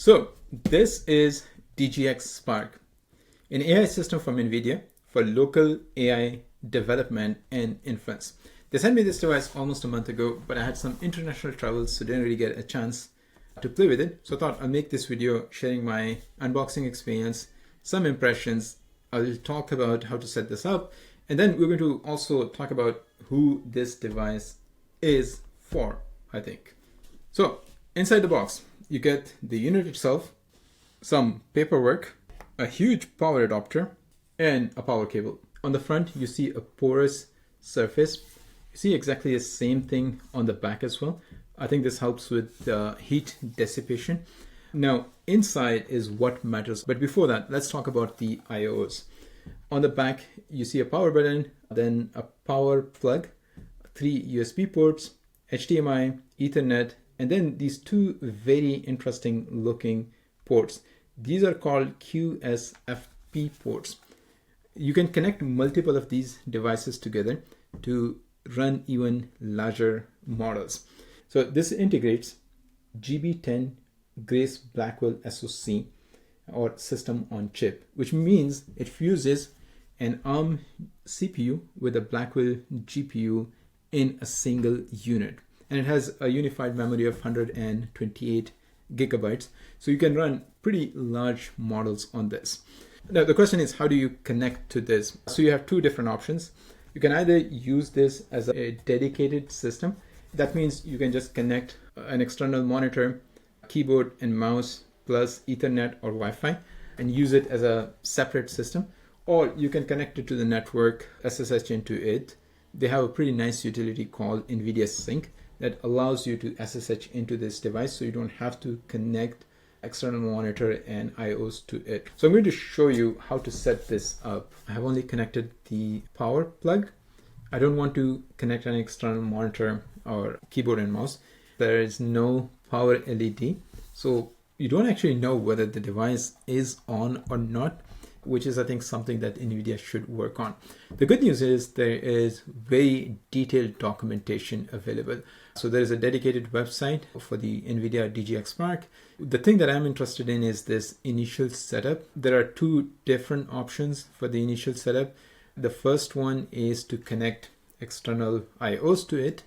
So this is DGX Spark, an AI system from NVIDIA for local AI development and inference. They sent me this device almost a month ago, but I had some international travels, so didn't really get a chance to play with it. So I thought I'll make this video sharing my unboxing experience, some impressions. I'll talk about how to set this up, and then we're going to also talk about who this device is for, I think. So inside the box, you get the unit itself, some paperwork, a huge power adapter, and a power cable. On the front, you see a porous surface. You see exactly the same thing on the back as well. I think this helps with heat dissipation. Now, inside is what matters. But before that, let's talk about the IOs. On the back, you see a power button, then a power plug, 3 USB ports, HDMI, Ethernet, and then these two very interesting looking ports. These are called QSFP ports. You can connect multiple of these devices together to run even larger models. So this integrates GB10 Grace Blackwell SoC, or system on chip, which means it fuses an ARM CPU with a Blackwell GPU in a single unit. And it has a unified memory of 128 gigabytes. So you can run pretty large models on this. Now, the question is, how do you connect to this? So you have two different options. You can either use this as a dedicated system. That means you can just connect an external monitor, keyboard and mouse, plus Ethernet or Wi-Fi, and use it as a separate system. Or you can connect it to the network, SSH into it. They have a pretty nice utility called NVIDIA Sync that allows you to SSH into this device, so you don't have to connect external monitor and IOs to it. So I'm going to show you how to set this up. I have only connected the power plug. I don't want to connect an external monitor or keyboard and mouse. There is no power LED, so you don't actually know whether the device is on or not, which is, I think, something that NVIDIA should work on. The good news is there is very detailed documentation available. So there is a dedicated website for the NVIDIA DGX Spark. The thing that I'm interested in is this initial setup. There are two different options for the initial setup. The first one is to connect external IOs to it,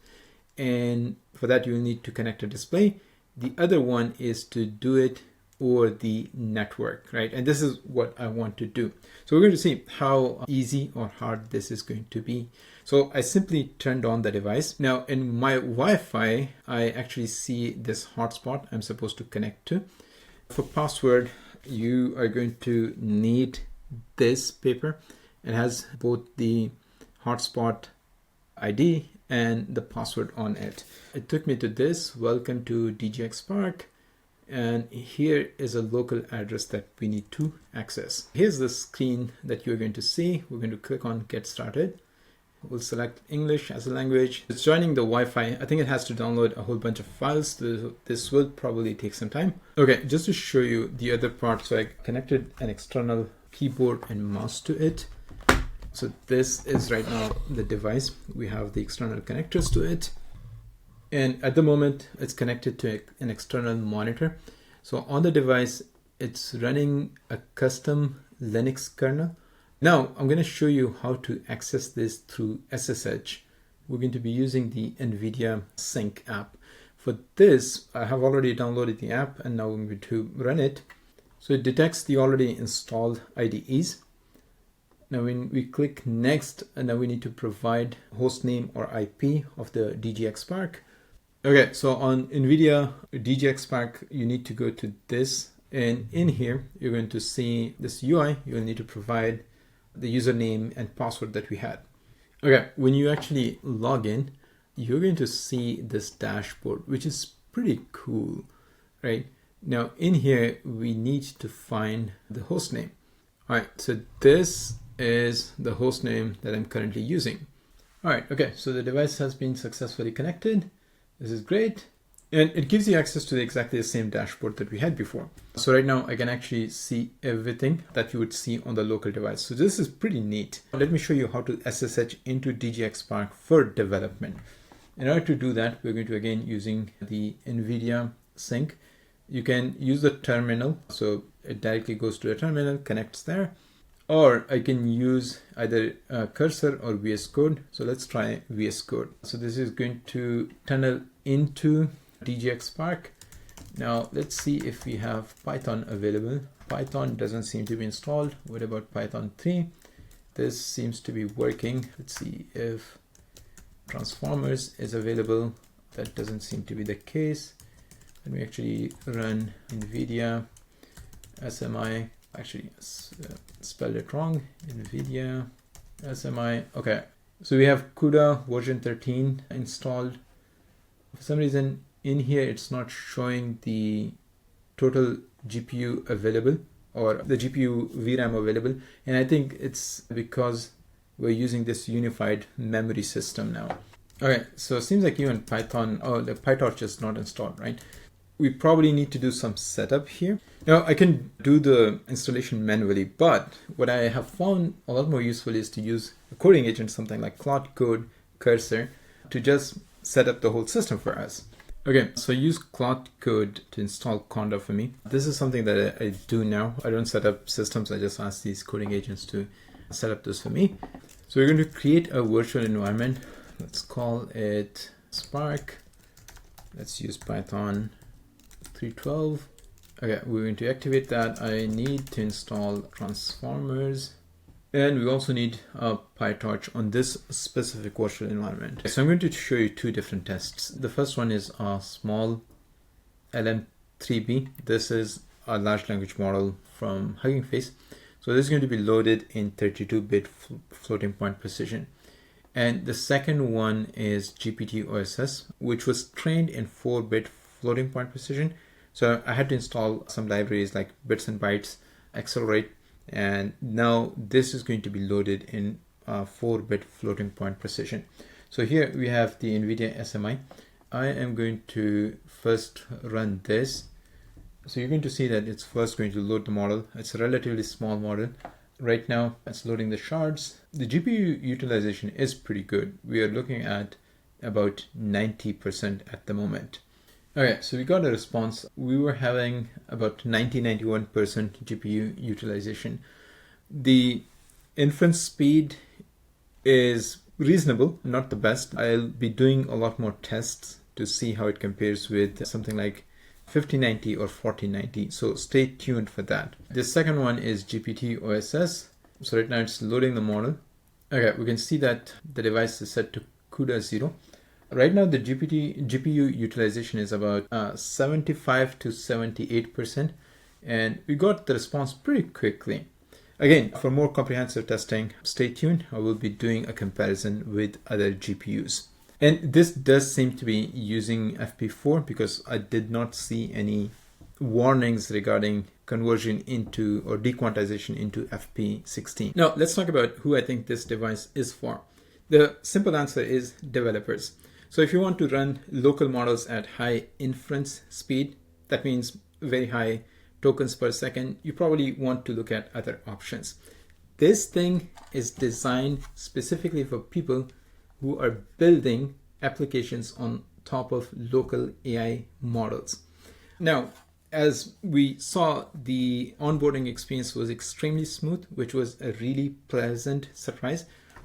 and for that you will need to connect a display. The other one is to do it over the network, right? And this is what I want to do. So we're going to see how easy or hard this is going to be. So I simply turned on the device. Now in my Wi-Fi, I actually see this hotspot I'm supposed to connect to. For password, you are going to need this paper. It has both the hotspot ID and the password on it. It took me to this, welcome to DGX Spark. And here is a local address that we need to access. Here's the screen that you're going to see. We're going to click on Get Started. We'll select English as a language. It's joining the Wi-Fi. I think it has to download a whole bunch of files. This will probably take some time. Okay, just to show you the other part. So I connected an external keyboard and mouse to it. So this is right now the device. We have the external connectors to it. And at the moment, it's connected to an external monitor. So on the device, it's running a custom Linux kernel. Now, I'm going to show you how to access this through SSH. We're going to be using the NVIDIA Sync app. For this, I have already downloaded the app, and now I'm going to run it. So it detects the already installed IDEs. Now when we click Next, and now we need to provide hostname or IP of the DGX Spark. Okay, so on NVIDIA DGX Spark, you need to go to this, and in here, you're going to see this UI. You'll need to provide the username and password that we had. Okay, when you actually log in, you're going to see this dashboard, which is pretty cool, right? Now in here, we need to find the hostname. All right, so this is the hostname that I'm currently using. All right, okay, so the device has been successfully connected. This is great. And it gives you access to exactly the same dashboard that we had before. So right now I can actually see everything that you would see on the local device. So this is pretty neat. Let me show you how to SSH into DGX Spark for development. In order to do that, we're going to again using the NVIDIA Sync. You can use the terminal, so it directly goes to the terminal, connects there, or I can use either cursor or VS Code. So let's try VS Code. So this is going to tunnel into DGX Spark. Now let's see if we have Python available. Python doesn't seem to be installed. What about Python 3? This seems to be working. Let's see if transformers is available. That doesn't seem to be the case. Let me actually run NVIDIA SMI. Actually, spelled it wrong. NVIDIA SMI. Okay, so we have CUDA version 13 installed. For some reason in here it's not showing the total GPU available or the GPU VRAM available, and I think it's because we're using this unified memory system now. Okay, so it seems like even Python, oh, the PyTorch is not installed, right? We probably need to do some setup here. Now I can do the installation manually, but what I have found a lot more useful is to use a coding agent, something like Claude Code Cursor, to just set up the whole system for us. Okay, so use Claude Code to install Conda for me. This is something that I do now. I don't set up systems, I just ask these coding agents to set up this for me. So we're going to create a virtual environment. Let's call it Spark. Let's use Python 3.12. Okay, we're going to activate that. I need to install transformers, and we also need a PyTorch on this specific virtual environment. So I'm going to show you two different tests. The first one is a small LM3B. This is a large language model from Hugging Face. So this is going to be loaded in 32-bit floating point precision. And the second one is GPT-OSS, which was trained in 4-bit floating point precision. So I had to install some libraries like bits and bytes, accelerate, and now this is going to be loaded in 4-bit floating point precision. So here we have the NVIDIA SMI. I am going to first run this. So you're going to see that it's first going to load the model. It's a relatively small model. Right now it's loading the shards. The GPU utilization is pretty good. We are looking at about 90% at the moment. Okay, so we got a response. We were having about 91% GPU utilization. The inference speed is reasonable, not the best. I'll be doing a lot more tests to see how it compares with something like 5090 or 4090. So stay tuned for that. The second one is GPT-OSS. So right now it's loading the model. Okay, we can see that the device is set to CUDA 0. Right now the GPU utilization is about 75 to 78%, and we got the response pretty quickly. Again, for more comprehensive testing, stay tuned. I will be doing a comparison with other GPUs. And this does seem to be using FP4 because I did not see any warnings regarding conversion into or dequantization into FP16. Now let's talk about who I think this device is for. The simple answer is developers. So if you want to run local models at high inference speed, that means very high tokens per second, you probably want to look at other options. This thing is designed specifically for people who are building applications on top of local AI models. Now, as we saw, the onboarding experience was extremely smooth, which was a really pleasant surprise.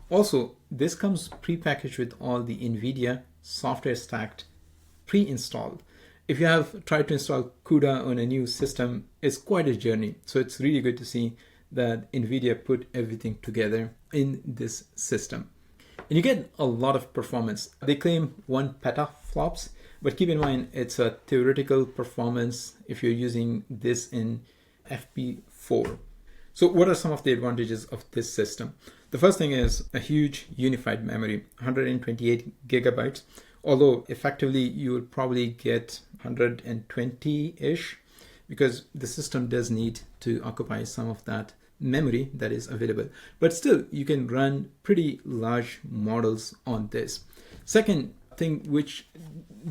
Also, this comes pre-packaged with all the NVIDIA software stacked pre-installed. If you have tried to install CUDA on a new system, it's quite a journey. So it's really good to see that NVIDIA put everything together in this system. And you get a lot of performance. They claim 1 petaflops, but keep in mind it's a theoretical performance if you're using this in FP4. So what are some of the advantages of this system? The first thing is a huge unified memory, 128 gigabytes, although effectively you would probably get 120-ish because the system does need to occupy some of that memory that is available. But still, you can run pretty large models on this. Second thing, which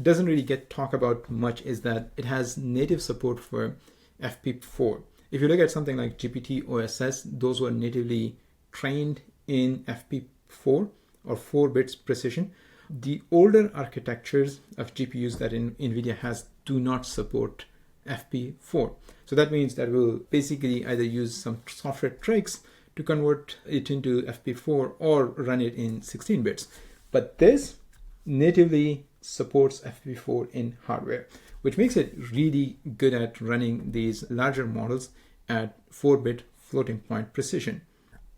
doesn't really get talked about much, is that it has native support for FP4. If you look at something like GPT-OSS, those were natively trained in FP4 or 4 bits precision. The older architectures of GPUs that NVIDIA has do not support FP4. So that means that we'll basically either use some software tricks to convert it into FP4 or run it in 16 bits. But this natively supports FP4 in hardware, which makes it really good at running these larger models at 4-bit floating point precision.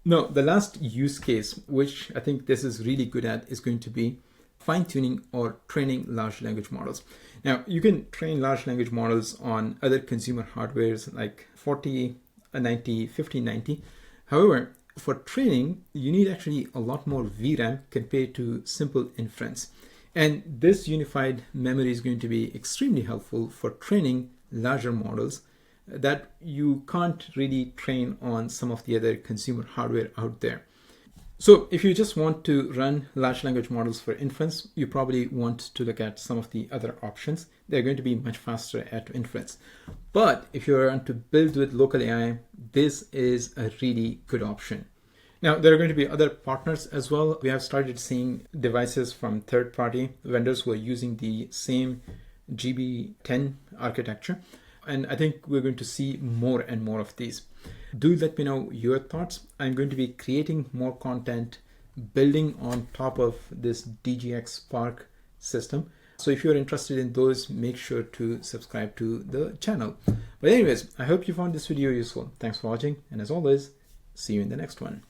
Now, the last use case, which I think this is really good at, is going to be fine-tuning or training large language models. Now, you can train large language models on other consumer hardwares like 4090, 5090. However, for training, you need actually a lot more VRAM compared to simple inference. And this unified memory is going to be extremely helpful for training larger models that you can't really train on some of the other consumer hardware out there. So if you just want to run large language models for inference, you probably want to look at some of the other options. They're going to be much faster at inference. But if you want to build with local AI, this is a really good option. Now, there are going to be other partners as well. We have started seeing devices from third-party vendors who are using the same GB10 architecture. And I think we're going to see more and more of these. Do let me know your thoughts. I'm going to be creating more content building on top of this DGX Spark system. So if you're interested in those, make sure to subscribe to the channel. But anyways, I hope you found this video useful. Thanks for watching. And as always, see you in the next one.